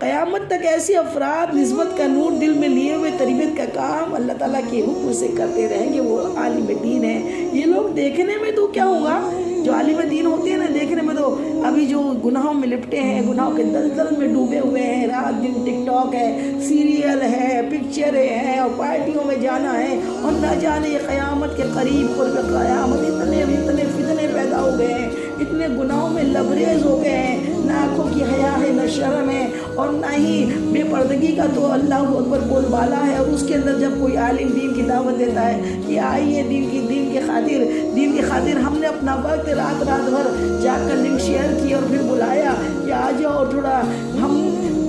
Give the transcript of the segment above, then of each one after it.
قیامت تک ایسے افراد نسبت کا نور دل میں لیے ہوئے تربیت کا کام اللہ تعالیٰ کے حکم سے کرتے رہیں گے، وہ عالم دین ہیں۔ یہ لوگ دیکھنے میں تو کیا ہوگا، جو عالم دین ہوتے ہیں نا، دیکھنے میں تو ابھی جو گناہوں میں لپٹے ہیں، گناہوں کے دلدل میں ڈوبے ہوئے ہیں، رات دن ٹک ٹاک ہے، سیریل ہے، پکچریں ہیں، اور پارٹیوں میں جانا ہے، اور نہ جانے یہ قیامت کے قریب قرب قیامت اتنے فتنے پیدا ہو گئے ہیں، اتنے گناہوں میں لبریز ہو گئے ہیں، نہ آنکھوں کی حیا ہے، نہ شرم ہے، اور نہ ہی بے پردگی کا تو اللہ اکبر بول بالا ہے۔ اور اس کے اندر جب کوئی عالم دین کی دعوت دیتا ہے کہ آئیے دین کی خاطر ہم نے اپنا وقت رات بھر جا کر لنک شیئر کی اور پھر بلایا کہ آ جاؤ، اور تھوڑا ہم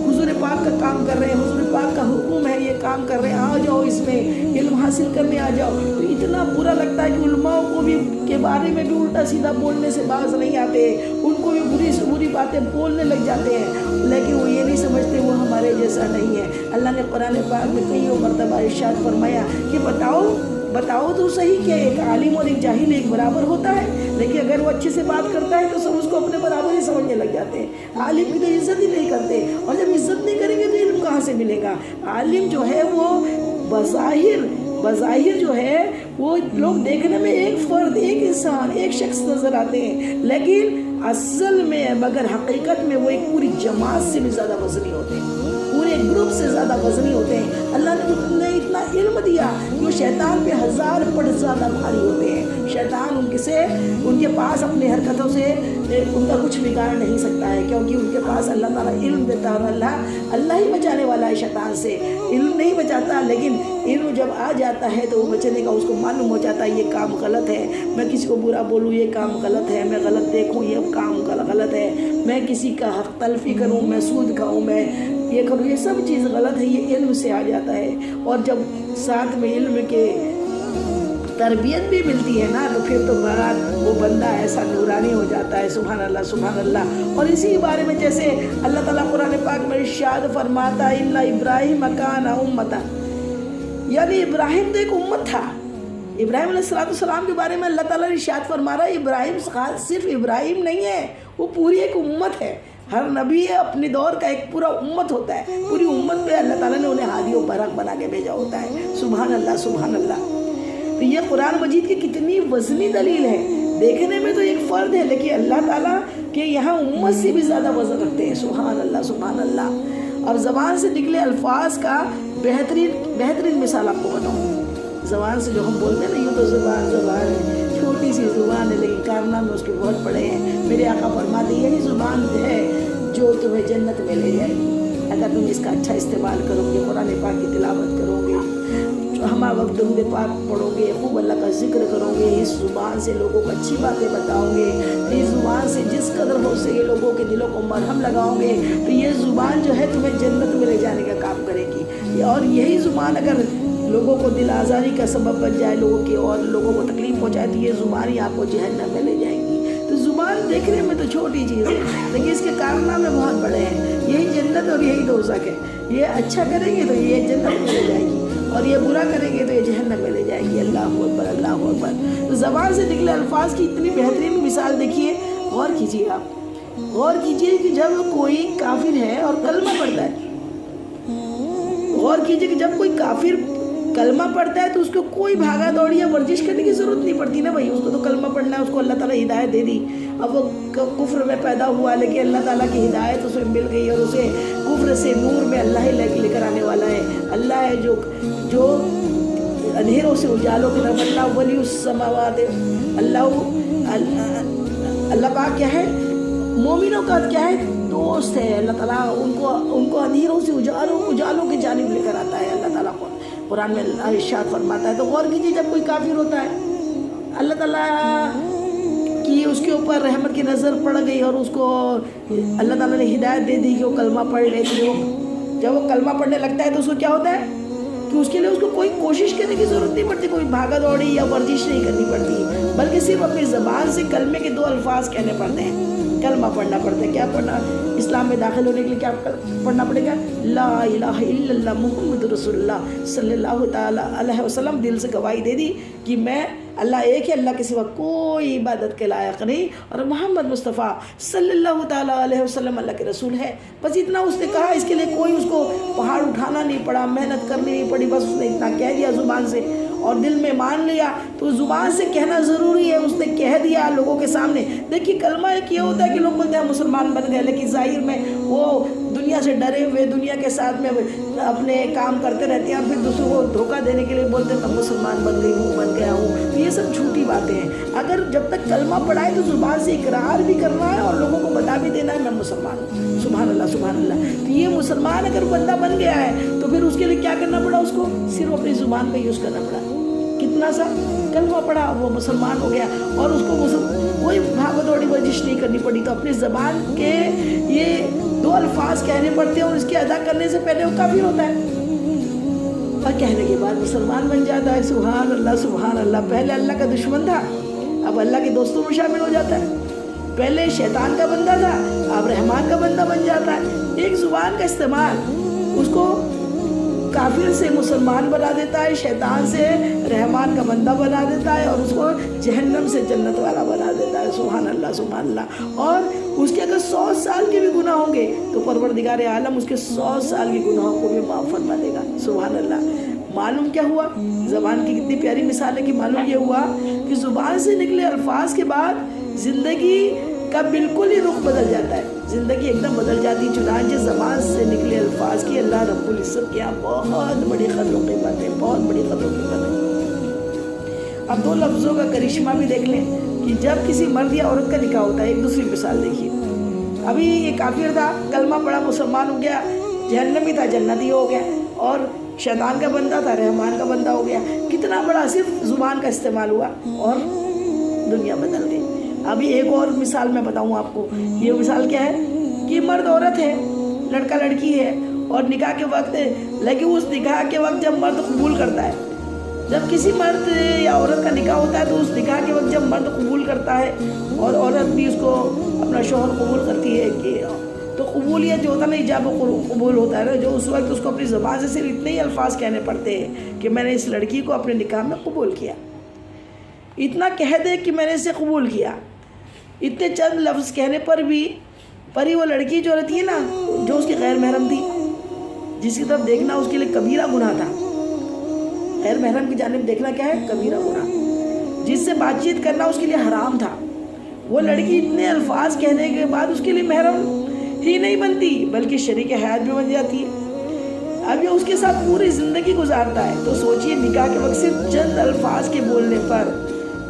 حضور پاک کا کام کر رہے ہیں، حضور پاک کا حکم ہے، یہ کام کر رہے ہیں، آ جاؤ اس میں علم حاصل کرنے آ جاؤ، تو اتنا برا لگتا ہے کہ علماء کو بھی کے بارے میں بھی الٹا سیدھا بولنے سے باز نہیں آتے، ان کو بھی بری سے بری باتیں بولنے لگ جاتے ہیں، لیکن وہ یہ نہیں سمجھتے وہ ہمارے جیسا نہیں ہے۔ اللہ نے قرآن پاک میں کئی مرتبہ ارشاد فرمایا کہ بتاؤ تو صحیح کہ ایک عالم اور ایک جاہل ایک برابر ہوتا ہے، لیکن اگر وہ اچھے سے بات کرتا ہے تو سب اس کو اپنے برابر ہی سمجھنے لگ جاتے ہیں۔ عالم کی تو عزت ہی نہیں کرتے، اور جب عزت نہیں کریں گے تو علم کہاں سے ملے گا؟ عالم جو ہے وہ بظاہر جو ہے وہ لوگ دیکھنے میں ایک فرد، ایک انسان، ایک شخص نظر آتے ہیں، لیکن اصل میں مگر حقیقت میں وہ ایک پوری جماعت سے بھی زیادہ وزنی ہوتے ہیں، پورے گروپ سے زیادہ وزنی ہوتے ہیں۔ اللہ نے اتنا علم دیا کہ وہ شیطان پہ 1000 پٹ زیادہ بھاری ہوتے ہیں۔ شیطان ان کے پاس اپنے حرکتوں سے ان کا کچھ بگاڑ نہیں سکتا ہے، کیونکہ ان کے پاس اللہ تعالیٰ علم دیتا ہے، اور اللہ ہی بچانے والا ہے شیطان سے۔ علم نہیں بچاتا، لیکن علم جب آ جاتا ہے تو وہ بچنے کا اس کو معلوم ہو جاتا ہے یہ کام غلط ہے، میں کسی کو برا بولوں یہ کام غلط ہے، میں غلط دیکھوں یہ کام غلط ہے، میں کسی کا حق تلفی کروں، میں سود کھاؤں، میں یہ کروں، یہ سب چیز غلط ہے، یہ علم سے آ جاتا ہے۔ اور جب ساتھ میں علم کے تربیت بھی ملتی ہے نا، تو پھر تو وہ بندہ ایسا نورانی ہو جاتا ہے، سبحان اللہ سبحان اللہ۔ اور اسی بارے میں جیسے اللہ تعالیٰ قرآن پاک میں ارشاد فرماتا ہے اِنَّ ابراہیم کان امۃ، یعنی ابراہیم تو ایک امت تھا۔ ابراہیم علیہ السلام کے بارے میں اللہ تعالیٰ نے ارشاد فرما رہا ہے ابراہیم صرف ابراہیم نہیں ہے، وہ پوری ایک امت ہے۔ ہر نبی اپنے دور کا ایک پورا امت ہوتا ہے، پوری امت پہ اللہ تعالیٰ نے انہیں ہادی و برحق بنا کے بھیجا ہوتا ہے، سبحان اللہ سبحان اللہ۔ تو یہ قرآن مجید کی کتنی وزنی دلیل ہے، دیکھنے میں تو ایک فرد ہے، لیکن اللہ تعالیٰ کے یہاں امت سے بھی زیادہ وزن رکھتے ہیں، سبحان اللہ سبحان اللہ۔ اور زبان سے نکلے الفاظ کا بہترین مثال آپ کو بتاؤں، زبان سے جو ہم بولتے ہیں نا، یوں تو زبان ہے، چھوٹی سی زبان ہے لیکن کارنامے اس کے بہت بڑے ہیں۔ میرے آقا فرماتے ہیں یہی زبان ہے جو تمہیں جنت میں لے جائے گی، اگر تم اس کا اچھا استعمال کرو گے، قرآن پاک کی تلاوت کرو گے، ہمہ وقت درود پاک پڑھو گے، خوب اللہ کا ذکر کرو گے، اس زبان سے لوگوں کو اچھی باتیں بتاؤ گے، اس زبان سے جس قدر ہو سکے لوگوں کے دلوں کو مرہم لگاؤ گے، تو یہ زبان جو ہے تمہیں جنت میں لے جانے کا کام کرے گی۔ اور یہی زبان اگر لوگوں کو دل آزاری کا سبب بن جائے، لوگوں کو تکلیف پہنچائے، تو یہ زبان ہی آپ کو جہنم میں لے جائے گی۔ تو زبان دیکھنے میں تو چھوٹی چیز ہے، لیکن اس کے کارنامے بہت بڑے ہیں، یہی جنت اور یہی دوزخ ہے۔ یہ اچھا کریں گے تو یہ جنت میں لے جائے گی، اور یہ برا کریں گے تو یہ جہنم میں لے جائے گی۔ اللہ اکبر اللہ اکبر۔ تو زبان سے نکلے الفاظ کی اتنی بہترین مثال دیکھیے، غور کیجیے، آپ غور کیجیے کہ جب کوئی کافر ہے اور کلمہ پڑھتا ہے، غور کیجیے کہ جب کوئی کافر کلمہ پڑھتا ہے تو اس کو کوئی بھاگا دوڑی یا ورزش کرنے کی ضرورت نہیں پڑتی نا بھائی، اس کو تو کلمہ پڑھنا ہے، اس کو اللہ تعالیٰ ہدایت دے دی۔ اب وہ کفر میں پیدا ہوا، لیکن اللہ تعالیٰ کی ہدایت اسے مل گئی، اور اسے کفر سے نور میں اللہ ہی لے کر آنے والا ہے۔ اللہ ہے جو اندھیروں سے اجالوں کی طرف، اللہ ولی السماوات، اللہ پاک کیا ہے، مومنوں کا کیا ہے، دوست ہے۔ اللہ تعالیٰ ان کو اندھیروں سے اجالوں کی جانب لے کر آتا ہے۔ اللہ تعالیٰ کو قرآن میں ارشاد فرماتا ہے۔ تو غور کیجیے، جب کوئی کافر ہوتا ہے، اللہ تعالیٰ کی اس کے اوپر رحمت کی نظر پڑ گئی، اور اس کو اللہ تعالیٰ نے ہدایت دے دی کہ وہ کلمہ پڑھ لے، تو جب وہ کلمہ پڑھنے لگتا ہے تو اس کو کیا ہوتا ہے کہ اس کے لیے اس کو کوئی کوشش کرنے کی ضرورت نہیں پڑتی، کوئی بھاگا دوڑی یا ورزش نہیں کرنی پڑتی، بلکہ صرف اپنی زبان سے کلمے کے 2 الفاظ کہنے پڑتے ہیں، کلمہ پڑھنا پڑتا ہے۔ کیا پڑھنا؟ اسلام میں داخل ہونے کے لیے کیا پڑھنا پڑے گا؟ لا الہ الا اللہ محمد رسول اللہ صلی اللہ تعالیٰ علیہ وسلم، دل سے گواہی دے دی کہ میں اللہ ایک ہے, اللہ کے سوا کوئی عبادت کے لائق نہیں, اور محمد مصطفیٰ صلی اللہ تعالیٰ علیہ وسلم اللہ کے رسول ہے. بس اتنا اس نے کہا, اس کے لیے کوئی اس کو پہاڑ اٹھانا نہیں پڑا, محنت کرنی نہیں پڑی, بس اس نے اتنا کہہ دیا زبان سے اور دل میں مان لیا. تو زبان سے کہنا ضروری ہے, اس نے کہہ دیا لوگوں کے سامنے. دیکھیے کلمہ ایک یہ ہوتا ہے کہ لوگ بولتے ہیں مسلمان بن گئے, لیکن ظاہر میں وہ دنیا سے ڈرے ہوئے, دنیا کے ساتھ میں اپنے کام کرتے رہتے ہیں, اور پھر دوسروں کو دھوکہ دینے کے لیے بولتے ہیں میں مسلمان بن گئی ہوں, بن گیا ہوں. تو یہ سب جھوٹی باتیں ہیں. اگر جب تک کلمہ پڑھائے تو زبان سے اقرار بھی کرنا ہے اور لوگوں کو بتا بھی دینا ہے میں مسلمان ہوں. سبحان اللہ سبحان اللہ. تو یہ مسلمان اگر بندہ بن گیا ہے تو پھر اس کے لیے کیا کرنا پڑا, اس کو صرف اپنی زبان کا یوز کرنا پڑا. کتنا سا کلمہ پڑھا, وہ مسلمان ہو گیا, اور اس کو کوئی بھاگ دوڑی ورزش نہیں کرنی پڑی. تو اپنی زبان کے یہ 2 الفاظ کہنے پڑتے ہیں, اور اس کے ادا کرنے سے پہلے وہ کافر ہوتا ہے, اور کہنے کے بعد مسلمان بن جاتا ہے. سبحان اللہ سبحان اللہ. پہلے اللہ کا دشمن تھا, اب اللہ کے دوستوں میں شامل ہو جاتا ہے. پہلے شیطان کا بندہ تھا, اب رحمان کا بندہ بن جاتا ہے. ایک زبان کا استعمال اس کو کافر سے مسلمان بنا دیتا ہے, شیطان سے رحمان کا بندہ بنا دیتا ہے, اور اس کو جہنم سے جنت والا بنا دیتا ہے. سبحان اللہ سبحان اللہ. اور اس کے اگر 100 سال کے بھی گناہ ہوں گے تو پروردگار عالم اس کے 100 سال کے گناہوں کو بھی معاف فرما دے گا. سبحان اللہ. معلوم کیا ہوا, زبان کی کتنی پیاری مثال ہے کہ معلوم یہ ہوا کہ زبان سے نکلے الفاظ کے بعد زندگی کا بالکل ہی رخ بدل جاتا ہے, زندگی ایک دم بدل جاتی. چنانچہ زبان سے نکلے الفاظ کی اللہ رب العزت کے بہت بڑی قدر و قیمت ہے, بہت بڑی قدر و قیمت ہے. اب 2 لفظوں کا کرشمہ بھی دیکھ لیں کہ جب کسی مرد یا عورت کا نکاح ہوتا ہے. ایک دوسری مثال دیکھیے. ابھی یہ کافر تھا, کلمہ پڑھا, مسلمان ہو گیا, جہنمی تھا, جنتی ہو گیا, اور شیطان کا بندہ تھا, رحمان کا بندہ ہو گیا. کتنا بڑا صرف زبان کا استعمال ہوا اور دنیا بدل گئی. ابھی ایک اور مثال میں بتاؤں آپ کو. یہ مثال کیا ہے کہ مرد عورت ہے, لڑکا لڑکی ہے, اور نکاح کے وقت, لیکن اس نکاح کے وقت جب مرد قبول کرتا ہے, جب کسی مرد یا عورت کا نکاح ہوتا ہے تو اس نکاح کے وقت جب مرد قبول کرتا ہے اور عورت بھی اس کو اپنا شوہر قبول کرتی ہے, کہ تو قبولیت جو ہوتا ہے نا, ایجاب قبول ہوتا ہے نا, جو اس وقت اس کو اپنی زبان سے صرف اتنے ہی الفاظ کہنے پڑتے ہیں کہ میں نے اس لڑکی کو اپنے نکاح میں قبول کیا. اتنا کہہ دے کہ میں نے اسے قبول کیا. اتنے چند لفظ کہنے پر ہی وہ لڑکی جو رہتی ہے نا, جو اس کی غیر محرم تھی, جس کی طرف دیکھنا اس کے لیے کبیرہ گناہ تھا. غیر محرم کی جانب دیکھنا کیا ہے, کبیرہ گناہ. جس سے بات چیت کرنا اس کے لیے حرام تھا. وہ لڑکی اتنے الفاظ کہنے کے بعد اس کے لیے محرم ہی نہیں بنتی بلکہ شریک حیات بھی بن جاتی ہے. اب یہ اس کے ساتھ پوری زندگی گزارتا ہے. تو سوچئے نکاح کے وقت صرف چند الفاظ کے بولنے پر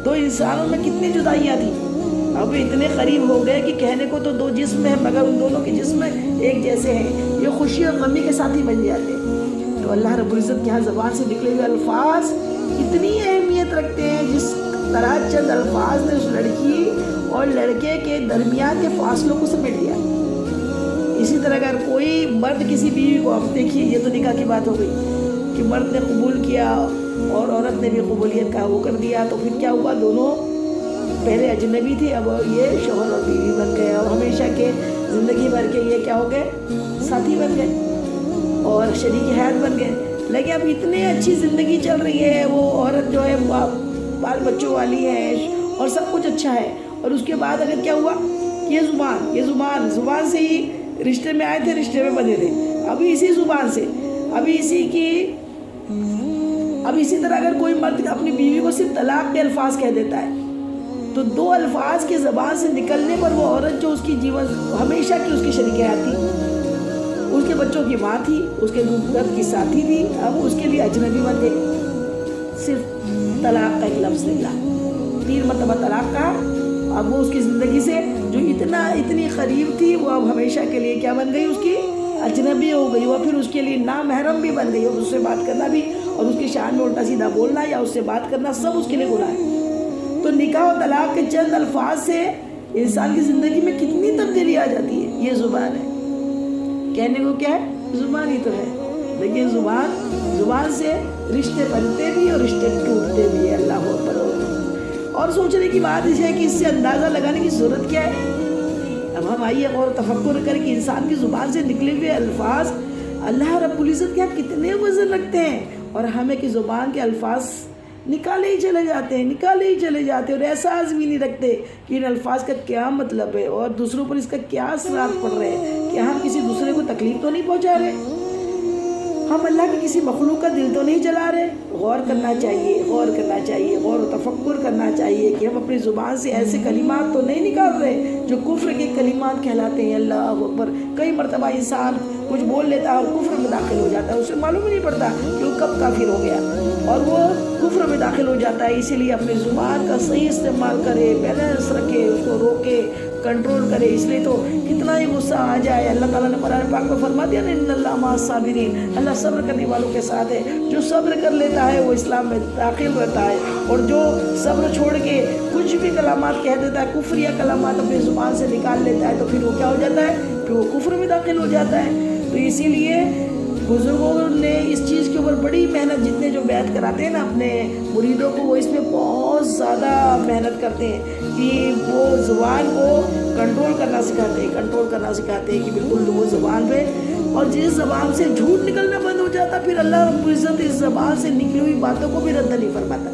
2 انسانوں میں کتنی جدائیاں تھیں. اب اتنے قریب ہو گئے کہ کہنے کو تو 2 جسم ہیں, مگر ان دونوں کے جسم ایک جیسے ہیں. یہ خوشی اور غمی کے ساتھ ہی بن جاتے ہیں. تو اللہ رب العزت کے یہاں زبان سے نکلے ہوئے الفاظ اتنی اہمیت رکھتے ہیں, جس طرح چند الفاظ نے اس لڑکی اور لڑکے کے درمیان کے فاصلوں کو سمیٹ دیا. اسی طرح اگر کوئی مرد کسی بیوی کو, اب دیکھیے یہ تو نکاح کی بات ہو گئی کہ مرد نے قبول کیا اور عورت نے بھی قبولیت کا وہ کر دیا, تو پھر کیا ہوا, دونوں پہلے اجنبی تھے, اب یہ شوہر اور بیوی بن گئے, اور ہمیشہ کے زندگی بھر کے یہ کیا ہو گئے, ساتھی بن گئے اور شریک حیات بن گئے. لیکن اب اتنی اچھی زندگی چل رہی ہے, وہ عورت جو ہے بال بچوں والی ہے اور سب کچھ اچھا ہے, اور اس کے بعد اگر کیا ہوا, یہ زبان سے ہی رشتے میں آئے تھے, رشتے میں بنے تھے, ابھی اسی زبان سے, ابھی اسی طرح اگر کوئی مرد اپنی بیوی کو صرف طلاق کے الفاظ کہہ دیتا ہے, تو 2 الفاظ کے زبان سے نکلنے پر وہ عورت جو اس کی جیون ہمیشہ کی اس کی شریک حیات تھی, اس کے بچوں کی ماں تھی, اس کے درد کی ساتھی تھی, اب اس کے لیے اجنبی بن گئی. صرف طلاق کا ایک لفظ نکلا, 3 مرتبہ طلاق کا. اب وہ اس کی زندگی سے جو اتنی قریب تھی, وہ اب ہمیشہ کے لیے کیا بن گئی, اس کی اجنبی ہو گئی. وہ پھر اس کے لیے نامحرم بھی بن گئی, اور اس سے بات کرنا بھی اور اس کی شان میں الٹا سیدھا بولنا یا اس سے بات کرنا سب اس کے لیے گناہ ہے. تو نکاح و طلاق کے چند الفاظ سے انسان کی زندگی میں کتنی تبدیلی آ جاتی ہے. یہ زبان ہے, کہنے کو کیا ہے, زبان ہی تو ہے, لیکن زبان سے رشتے بنتے بھی اور رشتے ٹوٹتے بھی ہے. اللہ اکبر. اور سوچنے کی بات یہ ہے کہ اس سے اندازہ لگانے کی ضرورت کیا ہے. اب ہم آئیے اور تفکر کریں کہ انسان کی زبان سے نکلے ہوئے الفاظ اللہ رب العزت کیا کتنے وزن رکھتے ہیں, اور ہمیں کہ زبان کے الفاظ نکالے ہی چلے جاتے ہیں اور احساس بھی نہیں رکھتے کہ ان الفاظ کا کیا مطلب ہے اور دوسروں پر اس کا کیا اثرات پڑ رہے ہیں. کہ ہم کسی دوسرے کو تکلیف تو نہیں پہنچا رہے, ہم اللہ کی کسی مخلوق کا دل تو نہیں جلا رہے. غور کرنا چاہیے, غور و تفکر کرنا چاہیے کہ ہم اپنی زبان سے ایسے کلمات تو نہیں نکال رہے جو کفر کے کلمات کہلاتے ہیں. اللہ اکبر. کئی مرتبہ انسان کچھ بول لیتا ہے اور کفر میں داخل ہو جاتا ہے, اسے معلوم ہی نہیں پڑتا کہ وہ کب کافر ہو گیا اور وہ کفر میں داخل ہو جاتا ہے. اسی لیے اپنی زبان کا صحیح استعمال کرے, بیلنس رکھے, اس کو روکے, کنٹرول کرے. اس لیے تو کتنا ہی غصہ آ جائے, اللہ تعالیٰ نے قرآن پاک میں فرما دیا نا, ان اللہ مع الصابرین, اللہ صبر کرنے والوں کے ساتھ ہے. جو صبر کر لیتا ہے وہ اسلام میں داخل رہتا ہے, اور جو صبر چھوڑ کے کچھ بھی کلمات کہہ دیتا ہے, کفریہ کلمات اپنی زبان سے نکال لیتا ہے, تو پھر وہ کیا ہو جاتا ہے, پھر وہ کفر میں داخل ہو جاتا ہے. تو اسی لیے بزرگوں نے اس چیز کے اوپر بڑی محنت, جتنے جو بیعت کراتے ہیں نا اپنے مریدوں کو, وہ اس میں بہت زیادہ محنت کرتے ہیں کہ وہ زبان کو کنٹرول کرنا سکھاتے ہیں کہ بالکل وہ زبان پہ, اور جس زبان سے جھوٹ نکلنا بند ہو جاتا پھر اللہ رب العزت اس زبان سے نکلی ہوئی باتوں کو بھی رد نہیں فرماتا.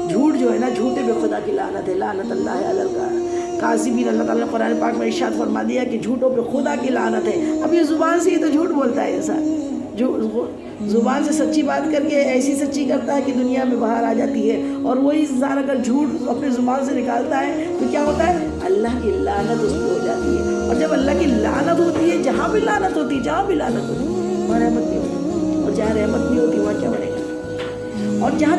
جھوٹ جو ہے نا, جھوٹے بے خدا کی لعنت ہے, لعنت اللہ علی الکاذبین. اللہ تعالیٰ نے قرآن پاک میں ارشاد فرما دیا کہ جھوٹوں پہ خدا کی لعنت ہے. اب یہ زبان سے ہی تو جھوٹ بولتا ہے انسان, جو زبان سے سچی بات کر کے ایسی سچی کرتا ہے کہ دنیا میں باہر آ جاتی ہے, اور وہی انسان اگر جھوٹ اپنی زبان سے نکالتا ہے تو کیا ہوتا ہے, اللہ کی لعنت اس پہ ہو جاتی ہے. اور جب اللہ کی لعنت ہوتی ہے, جہاں بھی لعنت ہوتی ہے وہاں رحمت نہیں ہوتی, اور جہاں رحمت نہیں ہوتی وہاں کیا بنے گا. اور جہاں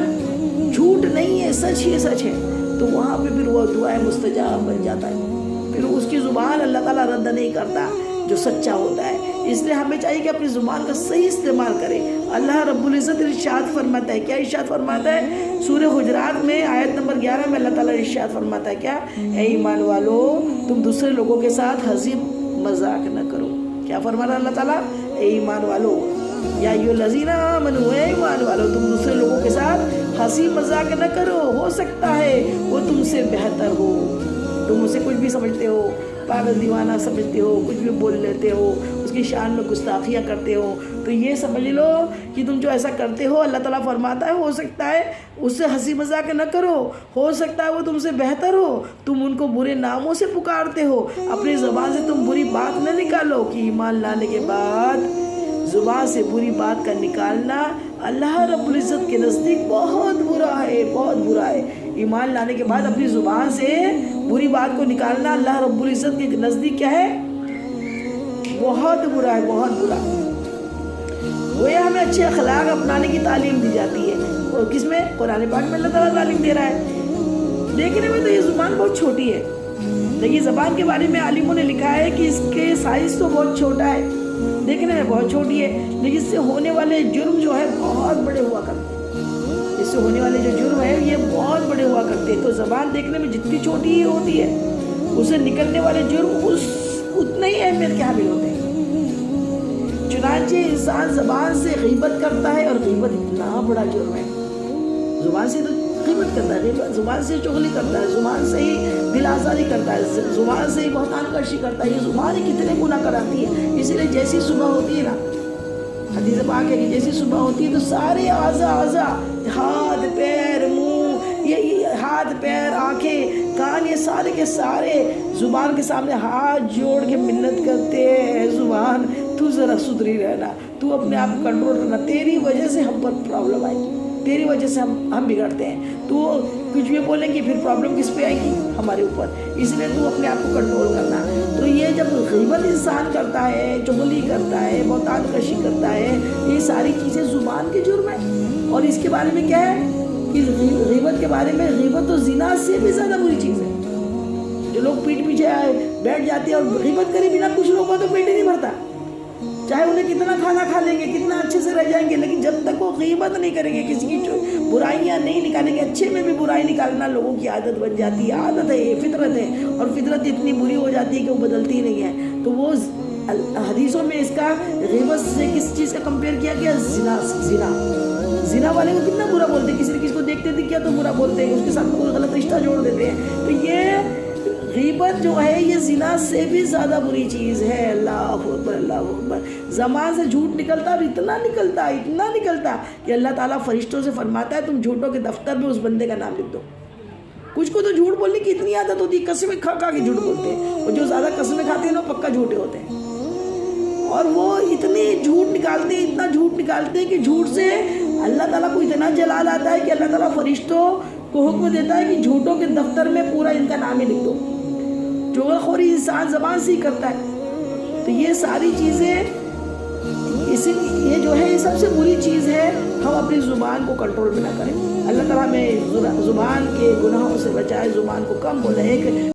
جھوٹ نہیں ہے, سچ ہی سچ ہے, تو وہاں پہ پھر وہ دعائیں مستجاب بن جاتا ہے. پھر اس کی زبان اللہ تعالیٰ رد نہیں کرتا جو سچا ہوتا ہے. اس لیے ہمیں چاہیے کہ اپنی زبان کا صحیح استعمال کریں. اللہ رب العزت ارشاد فرماتا ہے, کیا ارشاد فرماتا ہے, سورہ حجرات میں آیت نمبر 11 میں اللہ تعالیٰ ارشاد فرماتا ہے, کیا, اے ایمان والو تم دوسرے لوگوں کے ساتھ ہنسی مذاق نہ کرو. کیا فرما رہا اللہ تعالیٰ, اے ایمان والو, یا ایھا الذین آمنوا, اے ایمان والو تم دوسرے لوگوں کے ساتھ ہنسی مذاق نہ کرو, ہو سکتا ہے وہ تم سے بہتر ہو. تم اسے کچھ بھی سمجھتے ہو, پاگل دیوانہ سمجھتے ہو, کچھ بھی بول لیتے ہو, اس کی شان میں گستاخیاں کرتے ہو, تو یہ سمجھ لو کہ تم جو ایسا کرتے ہو اللہ تعالیٰ فرماتا ہے ہو سکتا ہے اس سے ہنسی مذاق نہ کرو, ہو سکتا ہے وہ تم سے بہتر ہو. تم ان کو برے ناموں سے پکارتے ہو, اپنی زبان سے تم بری بات نہ نکالو. کہ ایمان لانے کے بعد زبان سے بری بات کا نکالنا اللہ رب العزت کے نزدیک بہت برا ہے, بہت برا ہے. ایمان لانے کے بعد اپنی زبان سے بری بات کو نکالنا اللہ رب العزت کے نزدیک کیا ہے, بہت برا ہے, بہت برا. وہ ہمیں اچھے اخلاق اپنانے کی تعلیم دی جاتی ہے, اور کس میں, قرآن پاک میں اللہ تعالیٰ تعلیم دے رہا ہے. دیکھنے میں تو یہ زبان بہت چھوٹی ہے, لیکن زبان کے بارے میں عالموں نے لکھا ہے کہ اس کے سائز تو بہت چھوٹا ہے, دیکھنے میں بہت چھوٹی ہے, لیکن اس سے ہونے والے جرم جو ہے بہت بڑے ہوا کرتے ہیں. اس سے ہونے والے جو جرم ہے یہ بہت بڑے ہوا کرتے ہیں. تو زبان دیکھنے میں جتنی چھوٹی ہی ہوتی ہے, اسے نکلنے والے جرم اتنے ہی اہمیت کے حامل ہوتے ہیں. چنانچہ انسان زبان سے غیبت کرتا ہے, اور غیبت اتنا بڑا جرم ہے. زبان سے تو غیبت کرتا ہے, زبان سے چغلی کرتا ہے, زبان سے ہی دل آزاری کرتا ہے, زبان سے ہی بہتان کرشی کرتا ہے. یہ زبان ہی کتنے گناہ کراتی ہے. اسی لیے جیسی صبح ہوتی ہے نا, حدیث پاک ہے کہ جیسی صبح ہوتی ہے تو سارے اعضاء, ہاتھ پیر منہ, یہ ہاتھ پیر آنکھیں کان, یہ سارے کے سارے زبان کے سامنے ہاتھ جوڑ کے منت کرتے ہیں, زبان تو ذرا سدھری رہنا, تو اپنے آپ کو کنٹرول کرنا, تیری وجہ سے ہم پر پرابلم آئے گی, تیری وجہ سے ہم بگڑتے ہیں. تو کچھ بھی بولیں گے پھر پرابلم کس پہ آئے گی, ہمارے اوپر. اس لیے تو اپنے آپ کو کنٹرول کرنا. تو یہ جب غیبت انسان کرتا ہے, چغلی کرتا ہے, بہتان کشی کرتا ہے, یہ ساری چیزیں زبان کے جرم ہے. اور اس کے بارے میں کیا ہے کہ غیبت کے بارے میں, غیبت تو زنا سے بھی زیادہ بری چیز ہے. جو لوگ پیٹ پیچھے بیٹھ جاتے ہیں اور غیبت کرے بنا, کچھ لوگوں کا تو پیٹ ہی نہیں بھرتا, چاہے انہیں کتنا کھانا کھا لیں گے, کتنا اچھے سے رہ جائیں گے, لیکن جب تک وہ غیبت نہیں کریں گے, کسی کی برائیاں نہیں نکالیں گے, اچھے میں بھی برائی نکالنا لوگوں کی عادت بن جاتی ہے. عادت ہے, یہ فطرت ہے, اور فطرت اتنی بری ہو جاتی ہے کہ وہ بدلتی نہیں ہے. تو وہ حدیثوں میں اس کا غیبت سے کس چیز کا کمپیئر کیا گیا, زنا والے کو کتنا برا بولتے ہیں, کسی کو دیکھتے دکھ گیا تو برا بولتے ہیں, اس کے ساتھ کوئی غلط رشتہ جوڑ دیتے ہیں. تو یہ غیبت جو ہے یہ زنا سے بھی زیادہ بری چیز ہے. اللہ اکبر اللہ اکبر. زبان سے جھوٹ نکلتا اور اتنا نکلتا کہ اللہ تعالیٰ فرشتوں سے فرماتا ہے تم جھوٹوں کے دفتر میں اس بندے کا نام لکھ دو. کچھ کو تو جھوٹ بولنے کی اتنی عادت ہوتی ہے, قسمیں کھا کے جھوٹ بولتے ہیں, اور جو زیادہ قسمیں کھاتے ہیں وہ پکا جھوٹے ہوتے ہیں. اور وہ اتنا جھوٹ نکالتے ہیں کہ جھوٹ سے اللہ تعالیٰ کو اتنا جلال آتا ہے کہ اللہ تعالیٰ فرشتوں کو حکم دیتا ہے کہ جھوٹوں کے دفتر میں پورا ان کا نام ہی لکھ دو. چغلخوری انسان زبان سے ہی کرتا ہے. تو یہ ساری چیزیں یہ جو ہے یہ سب سے بری چیز ہے. ہم اپنی زبان کو کنٹرول میں نہ کریں. اللہ تعالیٰ ہمیں زبان کے گناہوں سے بچائے, زبان کو کم بولے. ایک